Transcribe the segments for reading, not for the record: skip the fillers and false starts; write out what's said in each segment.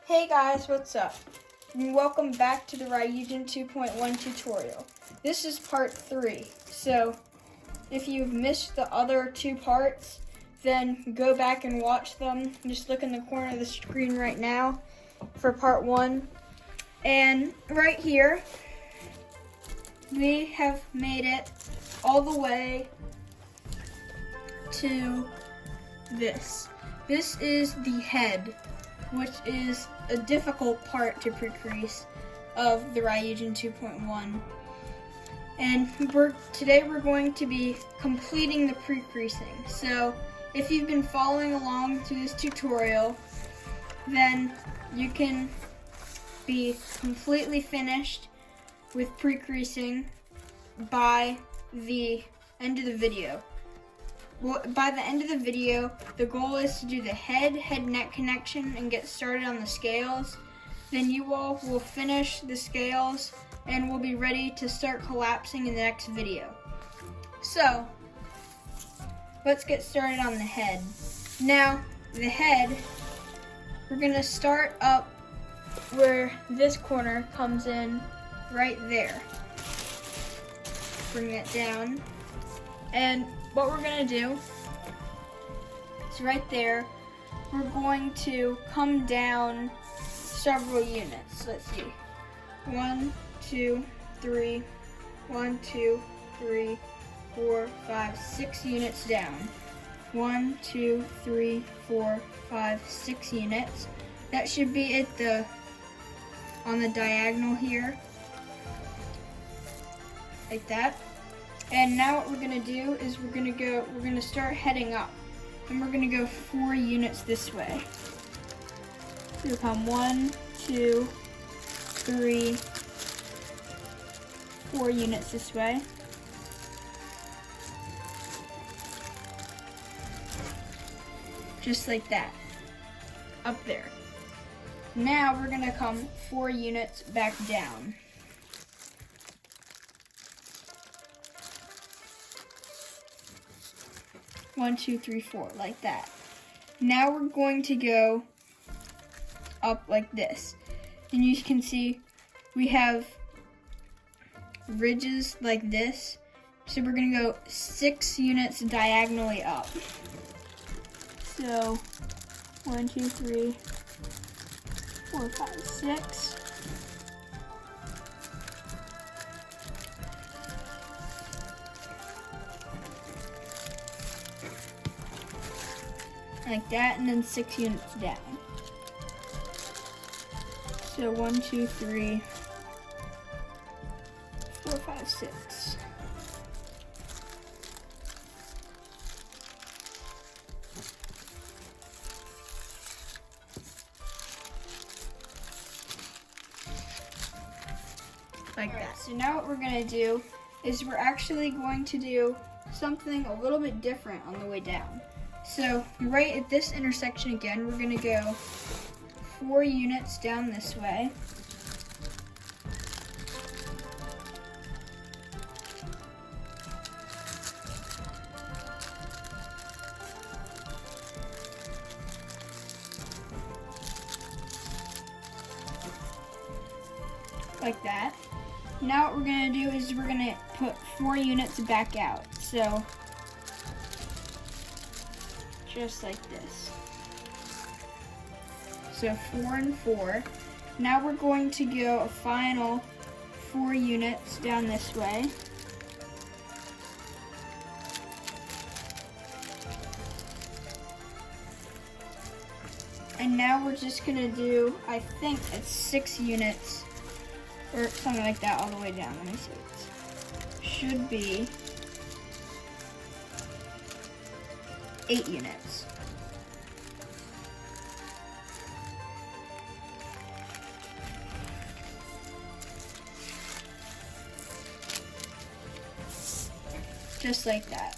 Hey guys, what's up? And welcome back to the Ryujin 2.1 tutorial. This is part 3, so if you've missed the other 2 parts, then go back and watch them. Just look in the corner of the screen right now for part 1. And right here, we have made it all the way to this. This is the head, which is a difficult part to pre-crease of the Ryujin 2.1. And today we're going to be completing the pre-creasing. So if you've been following along through this tutorial, then you can be completely finished with pre-creasing by the end of the video. Well, by the end of the video, the goal is to do the head-neck connection and get started on the scales. Then you all will finish the scales and we'll be ready to start collapsing in the next video. So, let's get started on the head. Now, the head, we're gonna start up where this corner comes in right there. Bring it down. And what we're gonna do is right there, we're going to come down several units. Let's see. 1, 2, 3, 1, 2, 3, 4, 5, 6 units down. 1, 2, 3, 4, 5, 6 units. That should be at on the diagonal here. Like that. And now what we're gonna do is we're gonna start heading up. And we're gonna go 4 units this way. So we'll come 1, 2, 3, 4 units this way. Just like that. Up there. Now we're gonna come 4 units back down. 1, 2, 3, 4, like that. Now we're going to go up like this. And you can see we have ridges like this. So we're gonna go 6 units diagonally up. So 1, 2, 3, 4, 5, 6. Like that, and then 6 units down. So 1, 2, 3, 4, 5, 6. Like that. So now what we're gonna do is we're actually going to do something a little bit different on the way down. So right at this intersection again, we're gonna go 4 units down this way. Like that. Now what we're gonna do is we're gonna put 4 units back out. So just like this. So 4 and 4. Now we're going to go a final 4 units down this way. And now we're just gonna do, I think it's 6 units or something like that all the way down. Let me see. It should be 8 units. Just like that.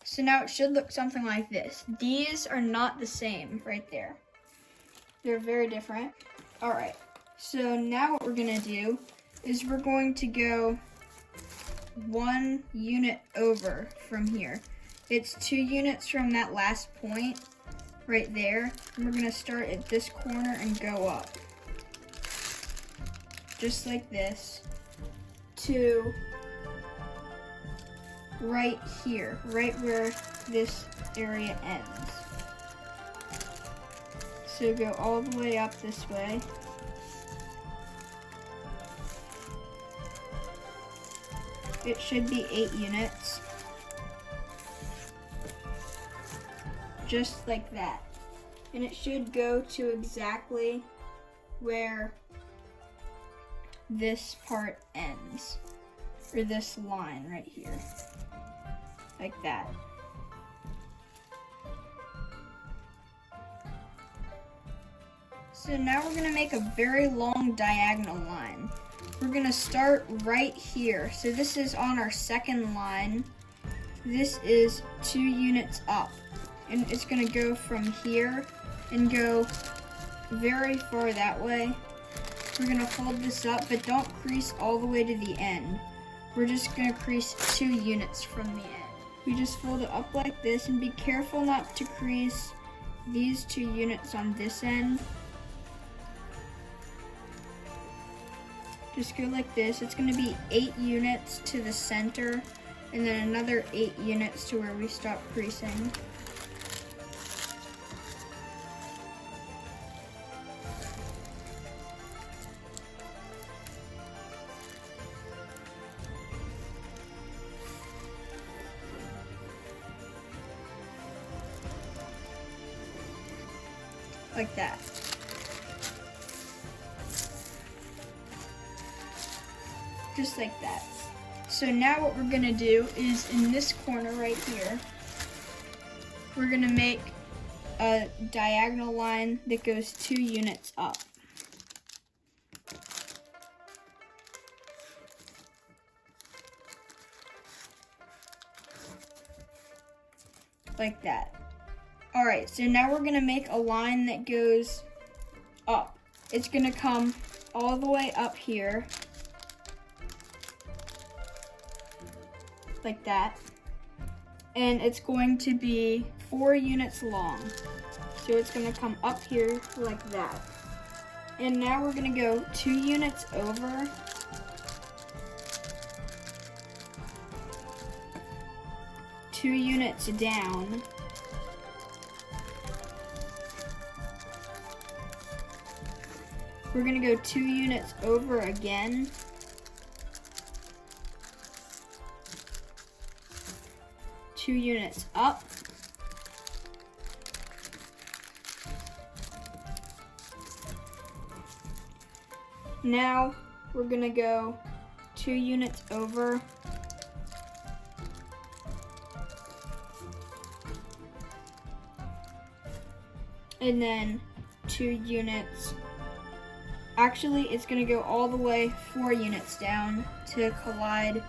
So now it should look something like this. These are not the same right there. They're very different. All right, so now what we're gonna do is we're going to go 1 unit over from here. It's 2 units from that last point, right there. And we're gonna start at this corner and go up. Just like this, to right here, right where this area ends. So go all the way up this way. It should be 8 units. Just like that. And it should go to exactly where this part ends, or this line right here, like that. So now we're gonna make a very long diagonal line. We're gonna start right here. So this is on our second line. This is 2 units up, and it's gonna go from here and go very far that way. We're gonna fold this up, but don't crease all the way to the end. We're just gonna crease 2 units from the end. We just fold it up like this, and be careful not to crease these 2 units on this end. Just go like this. It's gonna be 8 units to the center, and then another 8 units to where we stop creasing. Like that. Just like that. So now what we're gonna do is in this corner right here, we're gonna make a diagonal line that goes 2 units up. Like that. Alright, so now we're gonna make a line that goes up. It's gonna come all the way up here, like that. And it's going to be 4 units long. So it's gonna come up here like that. And now we're gonna go 2 units over. Two units down. We're gonna go 2 units over again. Two units up. Now we're gonna go 2 units over. And then 2 units. Actually, it's gonna go all the way 4 units down to collide.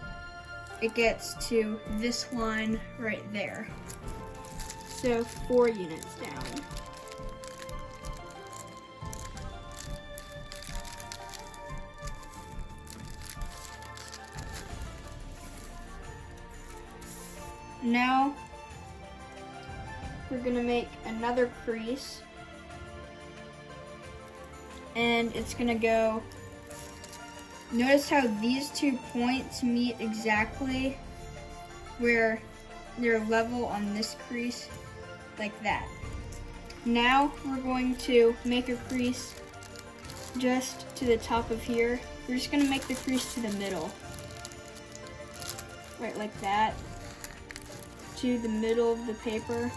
It gets to this line right there. So 4 units down. Now we're gonna make another crease, and it's gonna go, notice how these 2 points meet exactly where they're level on this crease, like that. Now we're going to make a crease just to the top of here. We're just gonna make the crease to the middle, right like that, to the middle of the paper.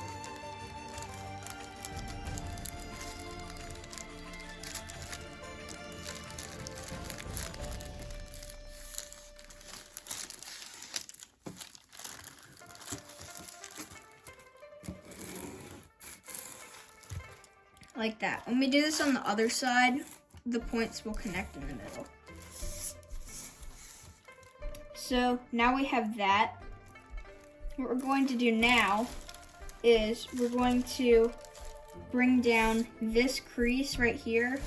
Like that. When we do this on the other side, the points will connect in the middle. So now we have that. What we're going to do now is we're going to bring down this crease right here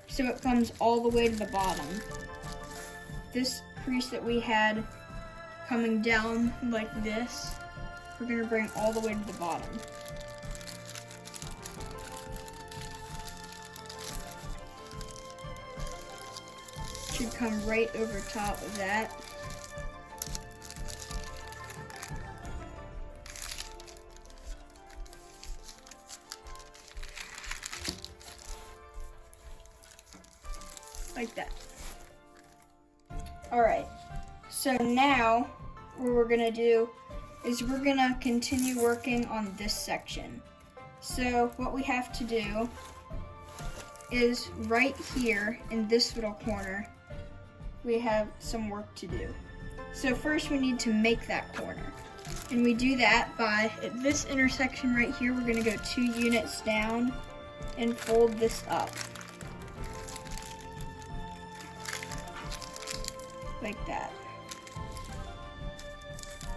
so it comes all the way to the bottom. This crease that we had coming down like this, we're going to bring all the way to the bottom. should come right over top of that. Like that. Alright, so now what we're gonna do is we're gonna continue working on this section. So what we have to do is right here in this little corner, we have some work to do. So first we need to make that corner. And we do that by, at this intersection right here, we're gonna go 2 units down and fold this up. Like that.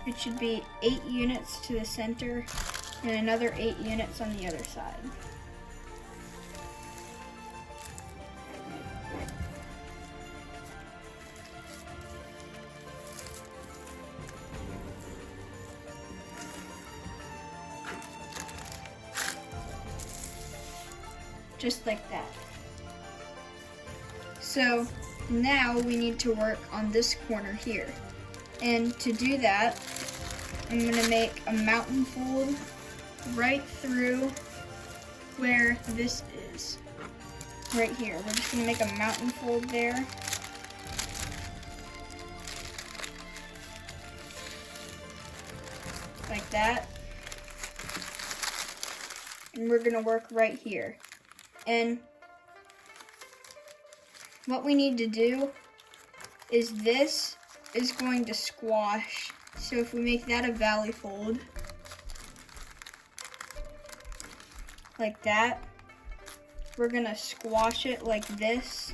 It should be 8 units to the center and another 8 units on the other side. Just like that. So now we need to work on this corner here. And to do that, I'm gonna make a mountain fold right through where this is. Right here. We're just gonna make a mountain fold there. Like that. And we're gonna work right here. And what we need to do is this is going to squash. So if we make that a valley fold, like that, we're gonna squash it like this.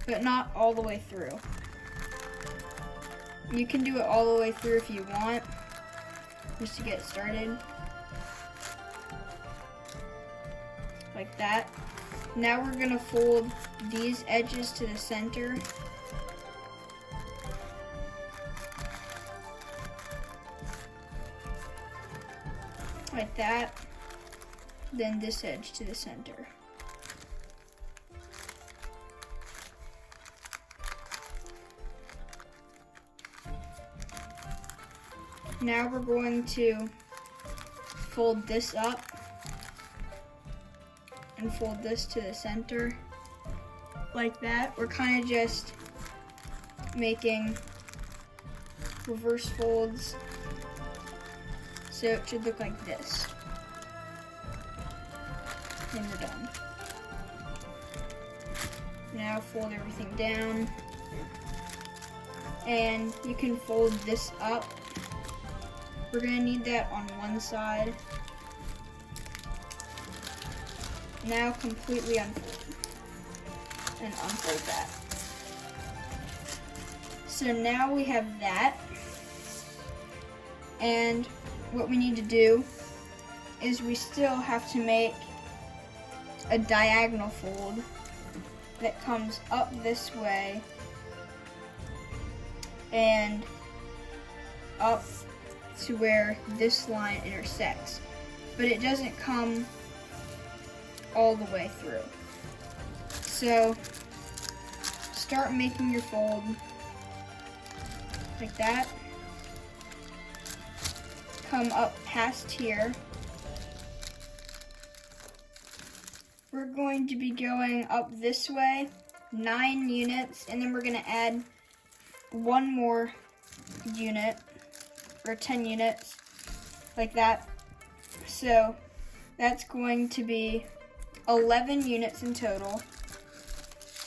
But not all the way through. You can do it all the way through if you want, just to get started. Like that. Now we're gonna fold these edges to the center. Like that. Then this edge to the center. Now we're going to fold this up and fold this to the center like that. We're kind of just making reverse folds, so it should look like this. And we're done. Now fold everything down, and you can fold this up. We're gonna need that on one side. Now completely unfold and unfold that. So now we have that, and what we need to do is we still have to make a diagonal fold that comes up this way and up to where this line intersects, but it doesn't come all the way through. So start making your fold like that. Come up past here. We're going to be going up this way 9 units, and then we're going to add 1 more unit, or 10 units, like that. So that's going to be 11 units in total,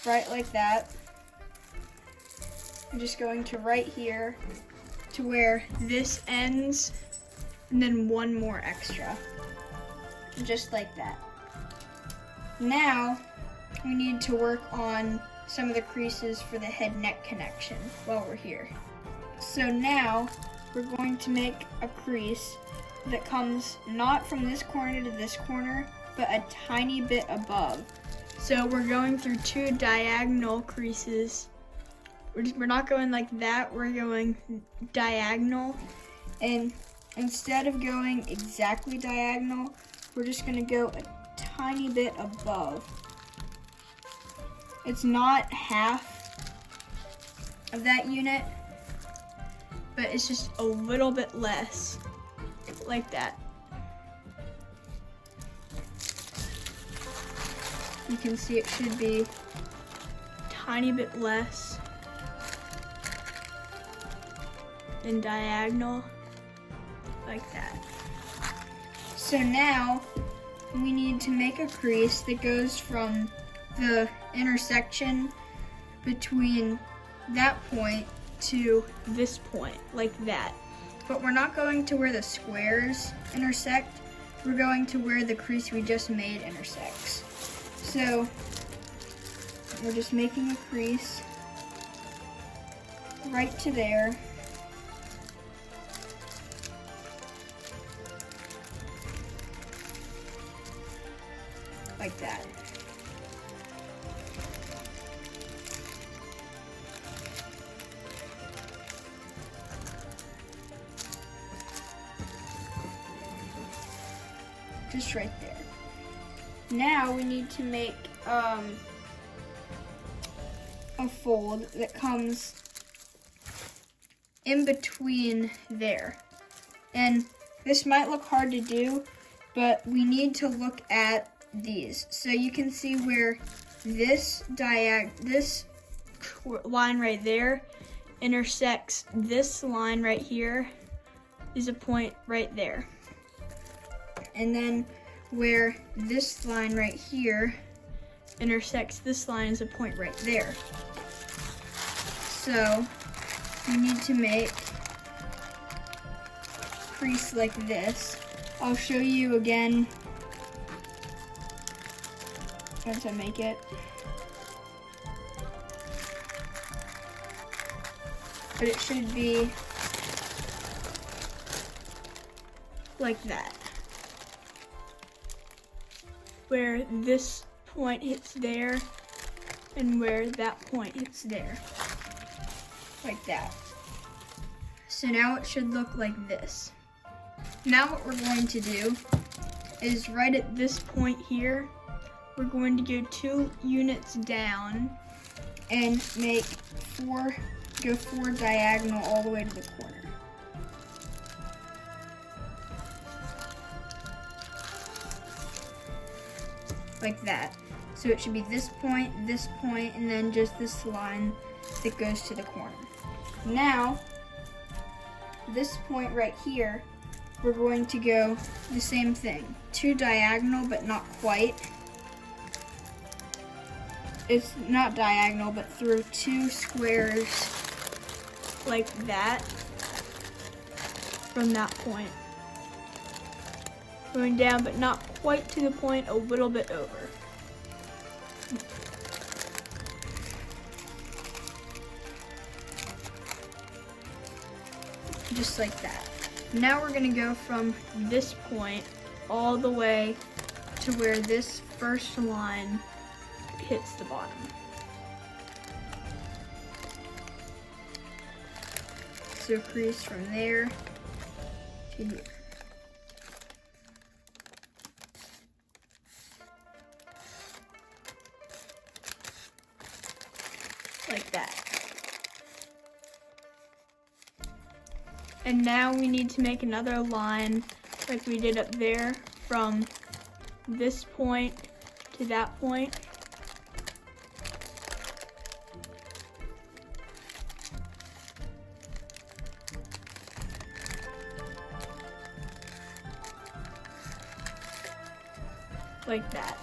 right like that. I'm just going to right here to where this ends, and then 1 more extra, just like that. Now we need to work on some of the creases for the head-neck connection while we're here. So now we're going to make a crease that comes not from this corner to this corner, but a tiny bit above. So we're going through 2 diagonal creases. We're not going like that, we're going diagonal. And instead of going exactly diagonal, we're just gonna go a tiny bit above. It's not half of that unit, but it's just a little bit less, like that. You can see it should be a tiny bit less and diagonal, like that. So now we need to make a crease that goes from the intersection between that point to this point, like that. But we're not going to where the squares intersect, we're going to where the crease we just made intersects. So we're just making a crease right to there. Like that. Just right there. Now we need to make a fold that comes in between there. And this might look hard to do, but we need to look at these. So you can see where this line right there intersects this line right here is a point right there. And then where this line right here intersects this line is a point right there. So we need to make a crease like this. I'll show you again once I make it. But it should be like that, where this point hits there and where that point hits there, like that. So now it should look like this. Now what we're going to do is right at this point here, we're going to go 2 units down and go 4 diagonal all the way to the corner. Like that. So it should be this point, and then just this line that goes to the corner. Now, this point right here, we're going to go the same thing. 2 diagonal, but not quite. It's not diagonal, but through 2 squares like that from that point. Going down, but not quite to the point, a little bit over. Just like that. Now we're gonna go from this point all the way to where this first line hits the bottom. So crease from there to here. Like that. And now we need to make another line like we did up there from this point to that point. Like that.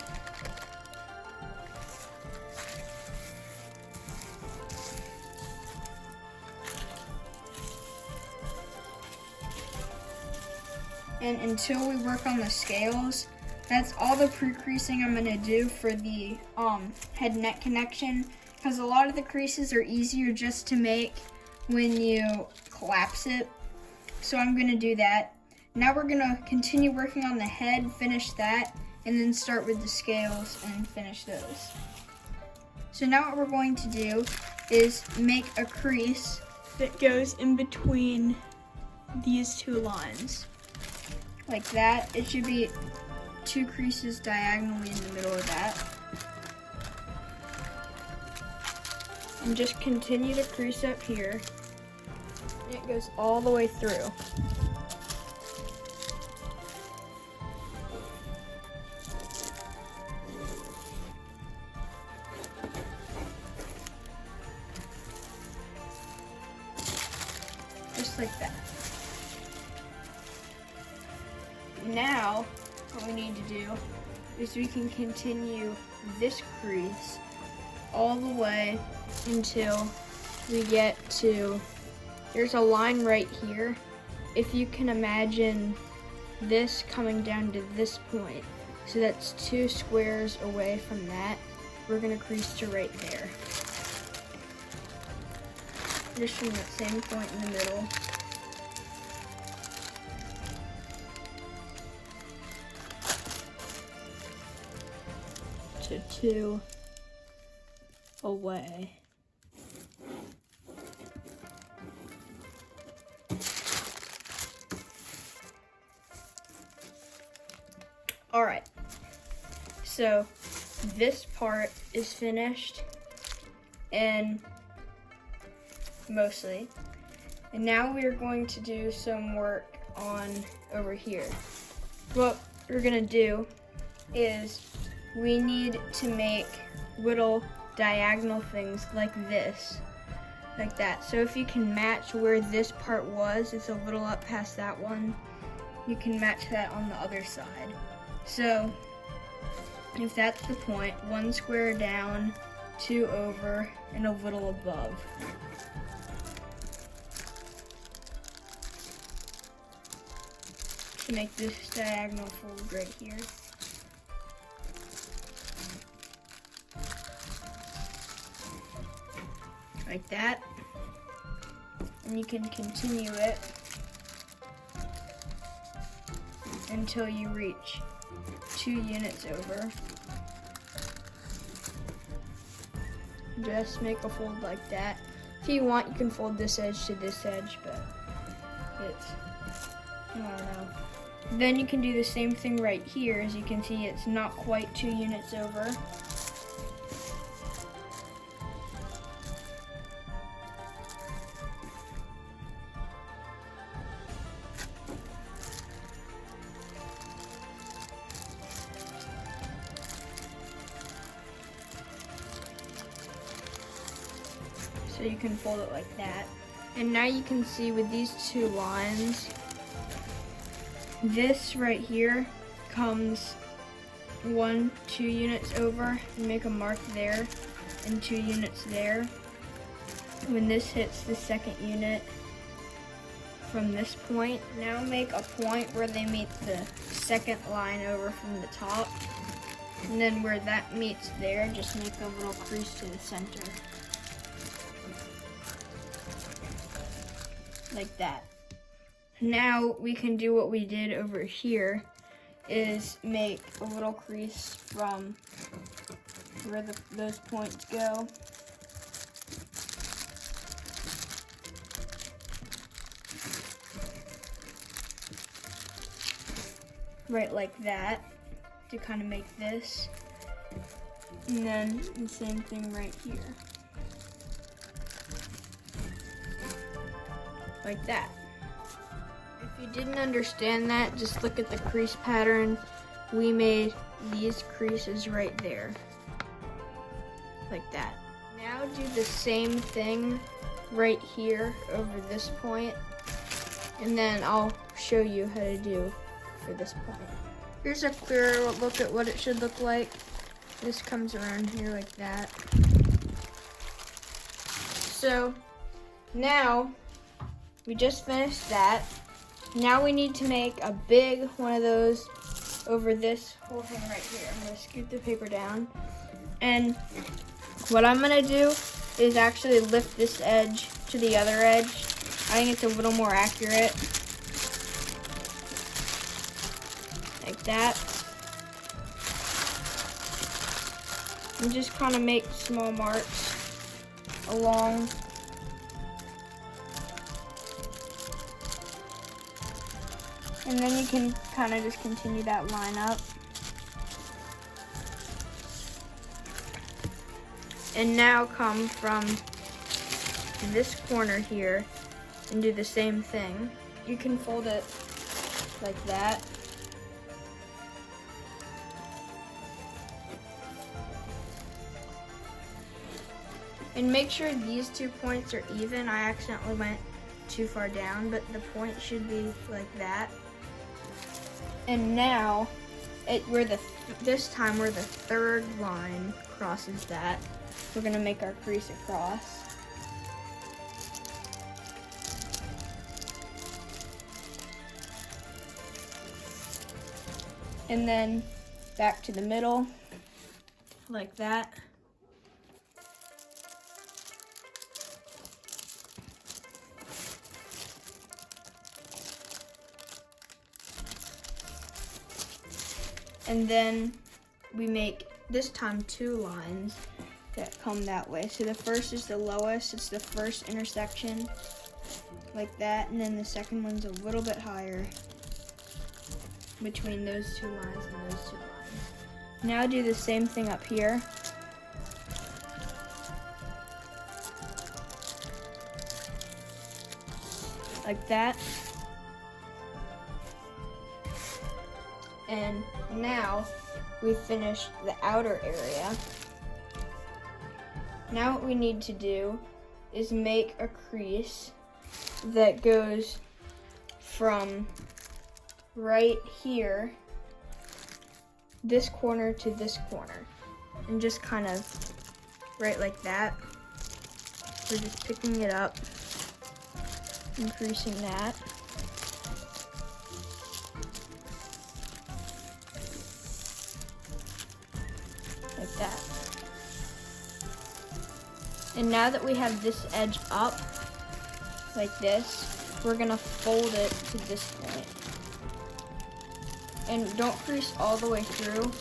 And until we work on the scales, that's all the pre-creasing I'm gonna do for the head neck connection, because a lot of the creases are easier just to make when you collapse it. So I'm gonna do that. Now we're gonna continue working on the head, finish that, and then start with the scales and finish those. So now what we're going to do is make a crease that goes in between these 2 lines. Like that. It should be 2 creases diagonally in the middle of that. And just continue to crease up here. And it goes all the way through. Just like that. Now, what we need to do is we can continue this crease all the way until we get to, there's a line right here. If you can imagine this coming down to this point, so that's 2 squares away from that, we're gonna crease to right there. Just from that same point in the middle. To 2 away. All right, so this part is finished, and mostly. And now we're going to do some work on over here. What we're gonna do is we need to make little diagonal things like this, like that. So if you can match where this part was, it's a little up past that one, you can match that on the other side. So if that's the point, 1 square down, 2 over, and a little above. To make this diagonal fold right here. Like that. And you can continue it until you reach 2 units over. Just make a fold like that. If you want, you can fold this edge to this edge, but it's, I don't know. Then you can do the same thing right here. As you can see, it's not quite 2 units over. So you can fold it like that. And now you can see with these 2 lines, this right here comes 1, 2 units over. You make a mark there and 2 units there. When this hits the 2nd unit from this point, now make a point where they meet the 2nd line over from the top. And then where that meets there, just make a little crease to the center. Like that. Now we can do what we did over here, is make a little crease from where those points go. Right like that, to kind of make this. And then the same thing right here. Like that. If you didn't understand that, just look at the crease pattern. We made these creases right there. Like that. Now do the same thing right here over this point. And then I'll show you how to do for this point. Here's a clearer look at what it should look like. This comes around here like that. So now we just finished that. Now we need to make a big one of those over this whole thing right here. I'm gonna scoot the paper down. And what I'm gonna do is actually lift this edge to the other edge. I think it's a little more accurate. Like that. And just kind of make small marks along. And then you can kind of just continue that line up. And now come from this corner here and do the same thing. You can fold it like that. And make sure these 2 points are even. I accidentally went too far down, but the point should be like that. And now, this time where the third line crosses that, we're gonna make our crease across. And then back to the middle, like that. And then we make, this time, 2 lines that come that way. So the first is the lowest, it's the first intersection, like that, and then the second one's a little bit higher between those 2 lines and those 2 lines. Now do the same thing up here. Like that. And now we've finished the outer area. Now what we need to do is make a crease that goes from right here, this corner to this corner, and just kind of right like that. We're just picking it up, increasing that. Like that. And now that we have this edge up, like this, we're gonna fold it to this point. And don't crease all the way through.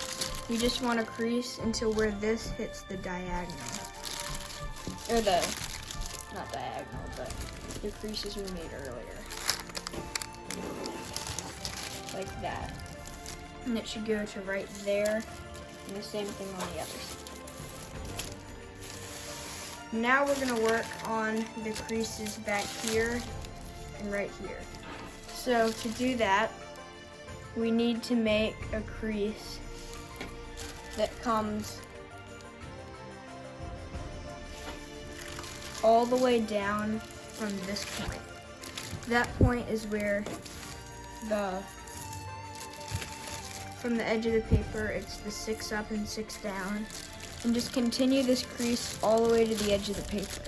You just want to crease until where this hits the diagonal. Or not diagonal, but the creases we made earlier. Like that. And it should go to right there. And the same thing on the other side. Now we're gonna work on the creases back here and right here. So to do that, we need to make a crease that comes all the way down from this point. That point is where from the edge of the paper, it's the 6 up and 6 down. And just continue this crease all the way to the edge of the paper.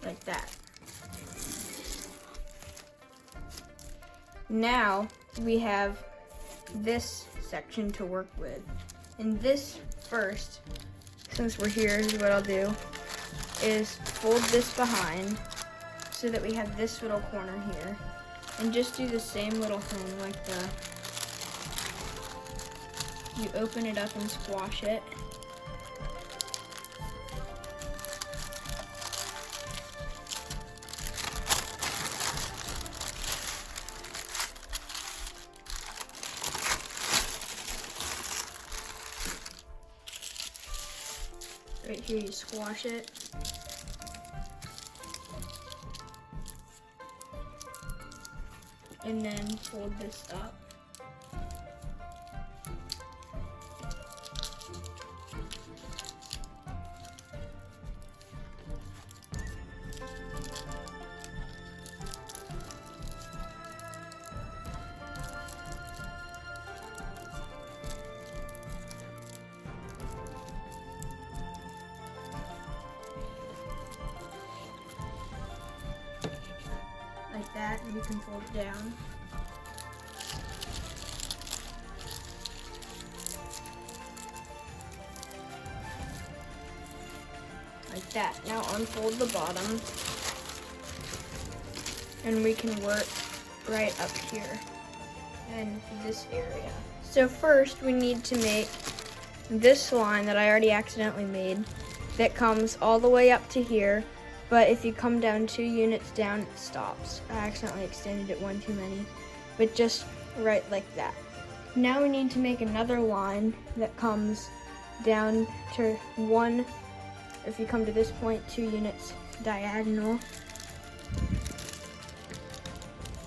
Like that. Now we have this section to work with. And this first, since we're here, is what I'll do, is fold this behind so that we have this little corner here. And just do the same little thing like you open it up and squash it. Right here you squash it. And then fold this up. Like that, and you can fold it down. Like that. Now unfold the bottom, and we can work right up here in this area. So first we need to make this line that I already accidentally made that comes all the way up to here, but if you come down 2 units down, it stops. I accidentally extended it one too many, but just right like that. Now we need to make another line that comes down to 1, if you come to this point, 2 units diagonal.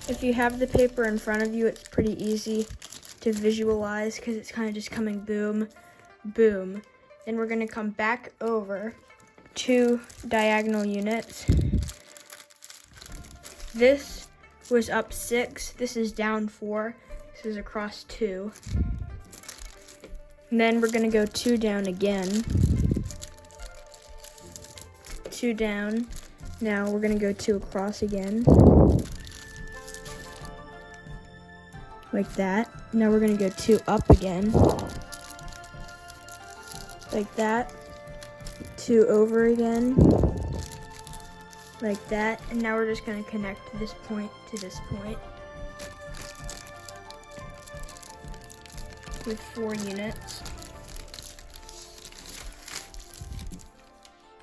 If you have the paper in front of you, it's pretty easy to visualize because it's kind of just coming boom, boom. Then we're going to come back over 2 diagonal units. This was up 6, this is down 4, this is across 2. And then we're going to go 2 down again. 2 down. Now we're going to go 2 across again. Like that. Now we're going to go 2 up again. Like that. 2 over again. Like that. And now we're just going to connect this point to this point with 4 units.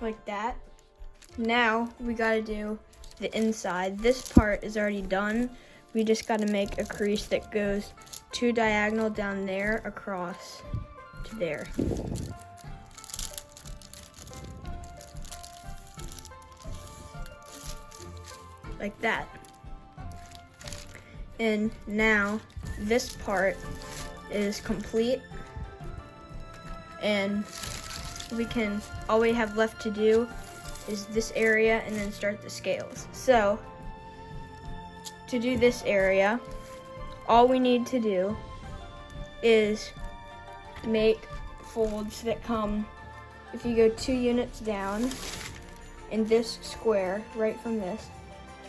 Like that. Now we gotta do the inside. This part is already done. We just gotta make a crease that goes 2 diagonal down there across to there. Like that. And now this part is complete, and all we have left to do is this area and then start the scales. So to do this area, all we need to do is make folds that come, if you go 2 units down in this square, right from this,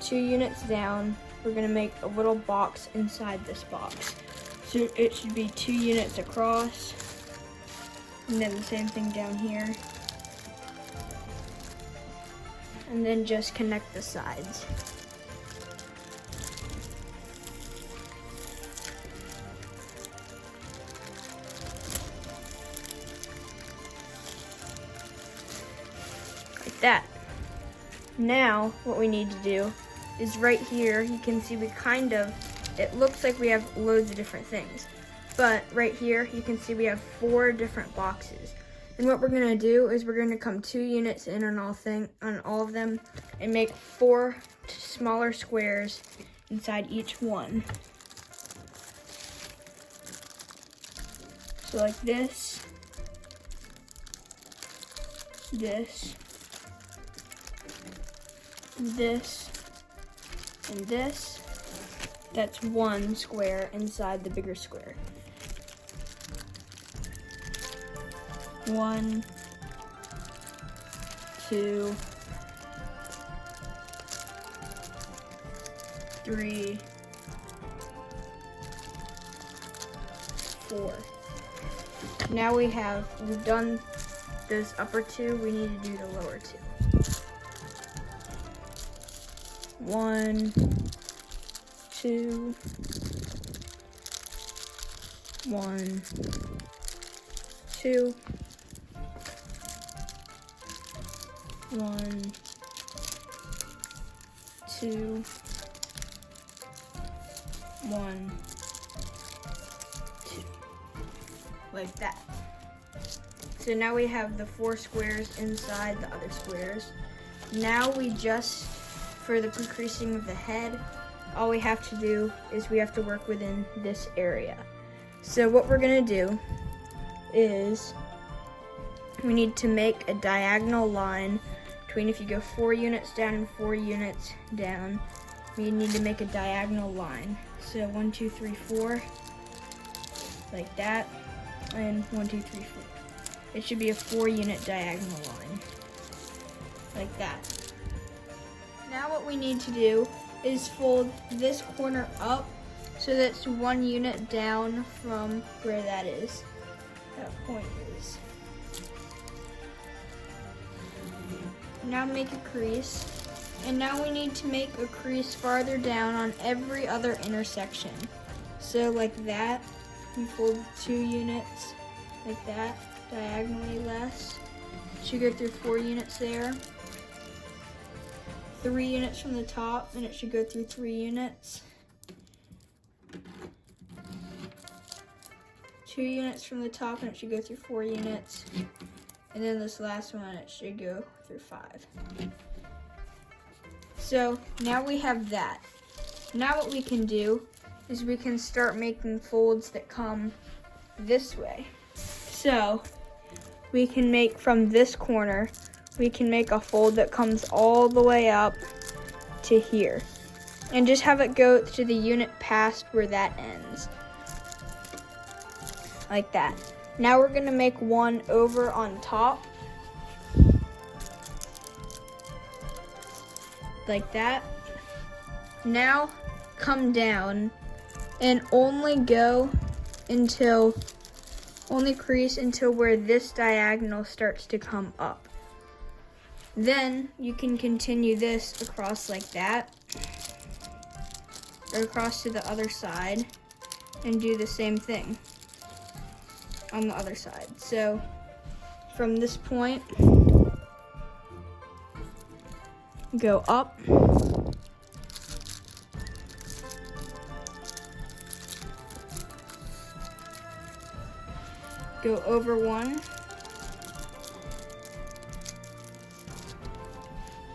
2 units down, we're gonna make a little box inside this box. So it should be 2 units across, and then the same thing down here. And then just connect the sides. Like that. Now, what we need to do is right here, you can see it looks like we have loads of different things. But right here, you can see we have 4 different boxes. And what we're gonna do is we're gonna come 2 units in on all of them and make 4 smaller squares inside each one. So like this, this, this, and this. That's 1 square inside the bigger square. 1, 2, 3, 4. Now we've done those upper 2, we need to do the lower 2. 1, 2, 1, 2, 1, 2, 1, 2, like that. So now we have the 4 squares inside the other squares. Now for the pre-creasing of the head, all we have to do is we have to work within this area. So what we're gonna do is we need to make a diagonal line between, if you go 4 units down and 4 units down, we need to make a diagonal line. So 1, 2, 3, 4, like that, and 1, 2, 3, 4. It should be a 4 unit diagonal line, like that. Now what we need to do is fold this corner up so that's 1 unit down from where that point is. Now make a crease, and now we need to make a crease farther down on every other intersection. So like that, we fold 2 units like that, diagonally less. Should go through 4 units there. 3 units from the top, and it should go through 3 units. 2 units from the top, and it should go through 4 units. And then this last one, it should go through 5. So now we have that. Now what we can do is we can start making folds that come this way. So we can make from this corner, we can make a fold that comes all the way up to here. And just have it go to the unit past where that ends. Like that. Now we're gonna make one over on top. Like that. Now come down and only crease until where this diagonal starts to come up. Then you can continue this across like that, or across to the other side, and do the same thing on the other side. So from this point, go up, go over one,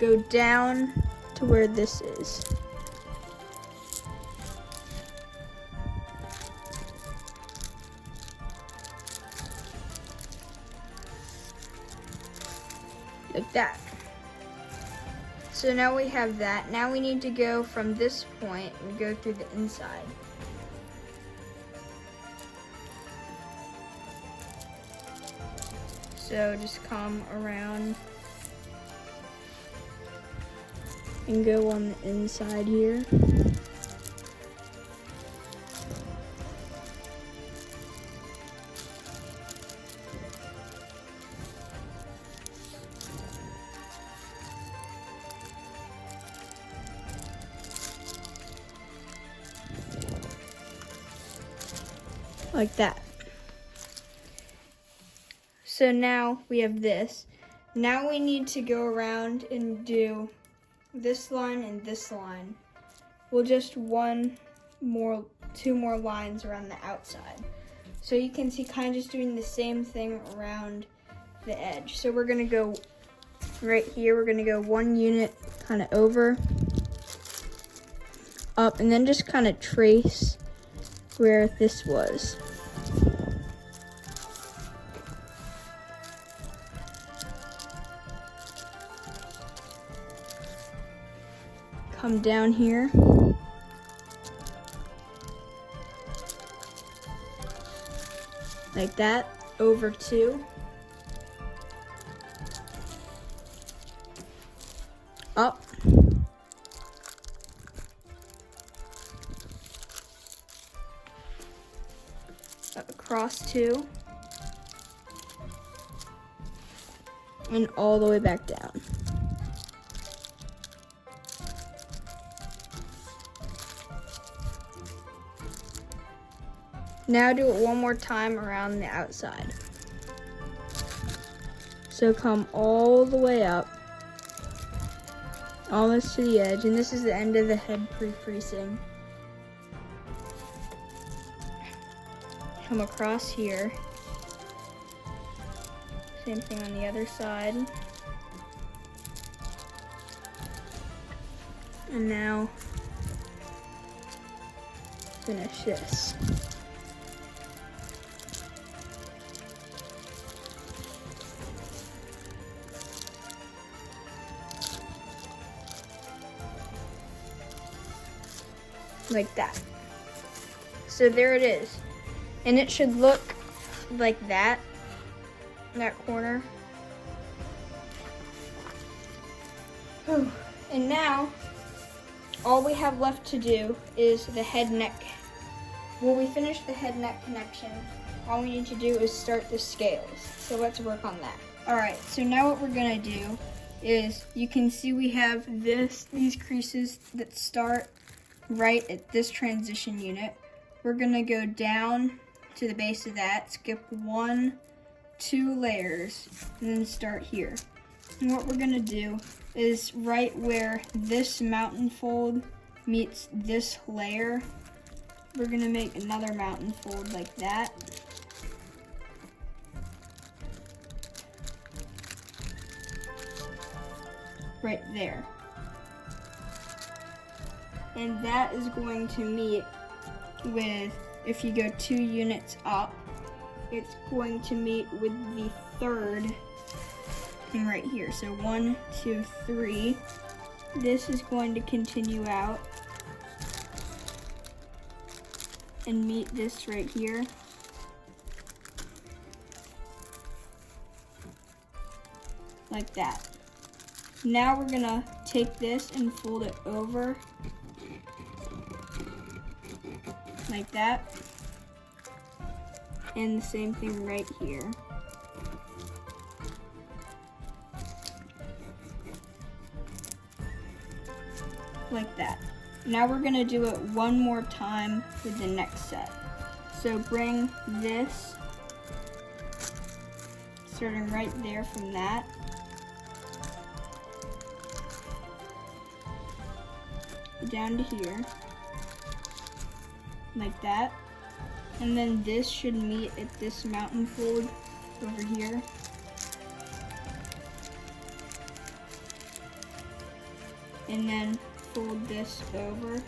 go down to where this is. Like that. So now we have that. Now we need to go from this point and go through the inside. So just come around and go on the inside here. Like that. So now we have this. Now we need to go around and do this line and this line. We'll just two more lines around the outside. So you can see kind of just doing the same thing around the edge. So we're gonna go right here, we're gonna go 1 unit kind of over, up, and then just kind of trace where this was. Come down here. Like that, over 2. Up. Across 2. And all the way back down. Now do it one more time around the outside. So come all the way up, almost to the edge, and this is the end of the head pre-creasing. Come across here. Same thing on the other side. And now finish this. Like that. So there it is. And it should look like that corner. Whew. And now, all we have left to do is the head neck. When we finish the head neck connection, all we need to do is start the scales. So let's work on that. All right, so now what we're gonna do is, you can see we have these creases that start right at this transition unit. We're gonna go down to the base of that, skip 1, 2 layers and then start here. And what we're gonna do is right where this mountain fold meets this layer, we're gonna make another mountain fold like that. Right there. And that is going to meet with, if you go 2 units up, it's going to meet with the third thing right here. So 1, 2, 3. This is going to continue out and meet this right here. Like that. Now we're gonna take this and fold it over like that. And the same thing right here. Like that. Now we're gonna do it one more time with the next set. So bring this, starting right there from that, down to here, like that. And then this should meet at this mountain fold over here. And then fold this over.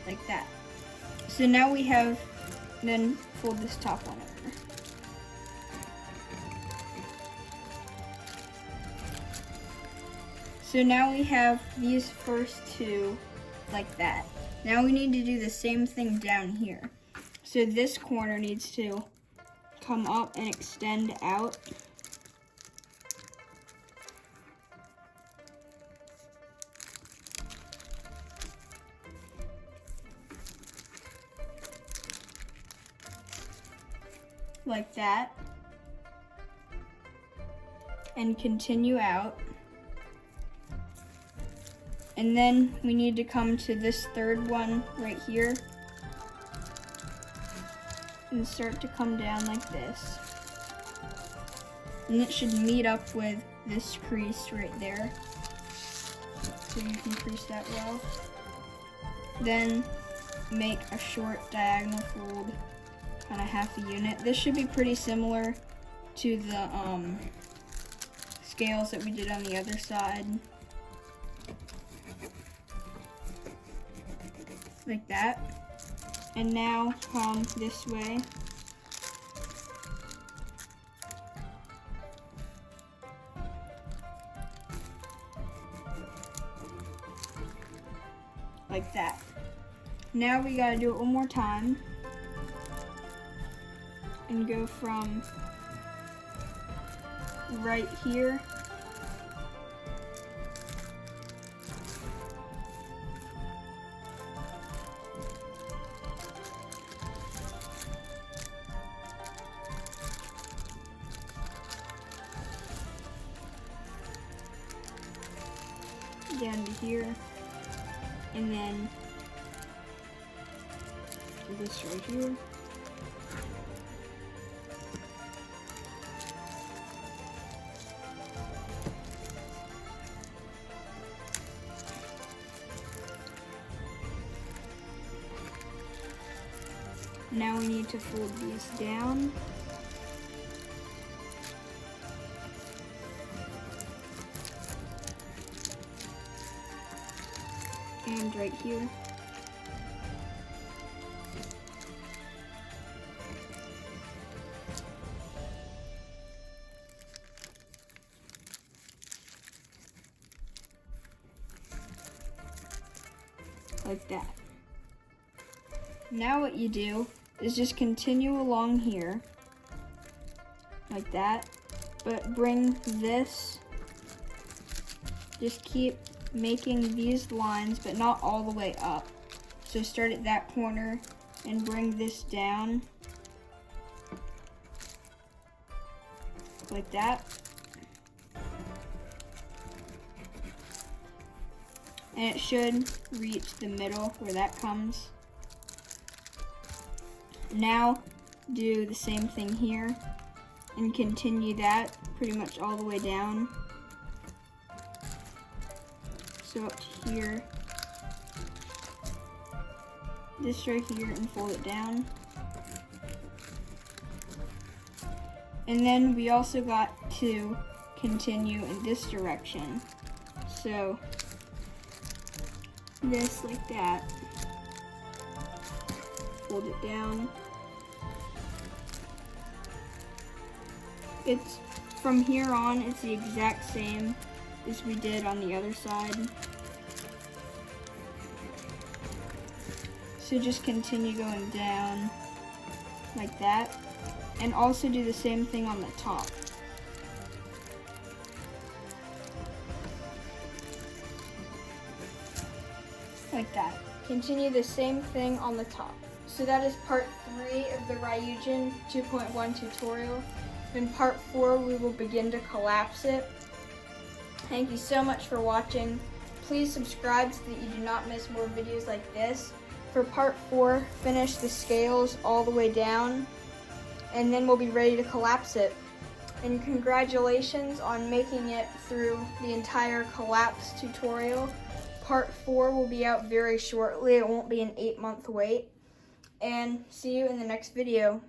Like that. So now we have, then fold this top one over. So now we have these first 2 like that. Now we need to do the same thing down here. So this corner needs to come up and extend out. Like that. And continue out. And then we need to come to this third one right here and start to come down like this. And it should meet up with this crease right there. So you can crease that well. Then make a short diagonal fold, kind of half a unit. This should be pretty similar to the scales that we did on the other side. Like that. And now come this way. Like that. Now we gotta do it one more time. And go from right here down to here, and then this right here. Now we need to fold these down. And right here. Like that. Now what you do is just continue along here, like that, but bring this, just keep making these lines, but not all the way up. So start at that corner and bring this down like that. And it should reach the middle where that comes. Now do the same thing here and continue that pretty much all the way down. So up to here, this right here, and fold it down. And then we also got to continue in this direction. So this like that, fold it down. It's from here on, it's the exact same as we did on the other side. So just continue going down like that, and also do the same thing on the top. Like that. Continue the same thing on the top. So that is part 3 of the Ryujin 2.1 tutorial. In part 4, we will begin to collapse it. Thank you so much for watching. Please subscribe so that you do not miss more videos like this. For part 4, finish the scales all the way down, and then we'll be ready to collapse it. And congratulations on making it through the entire collapse tutorial. Part 4 will be out very shortly. It won't be an 8-month wait. And see you in the next video.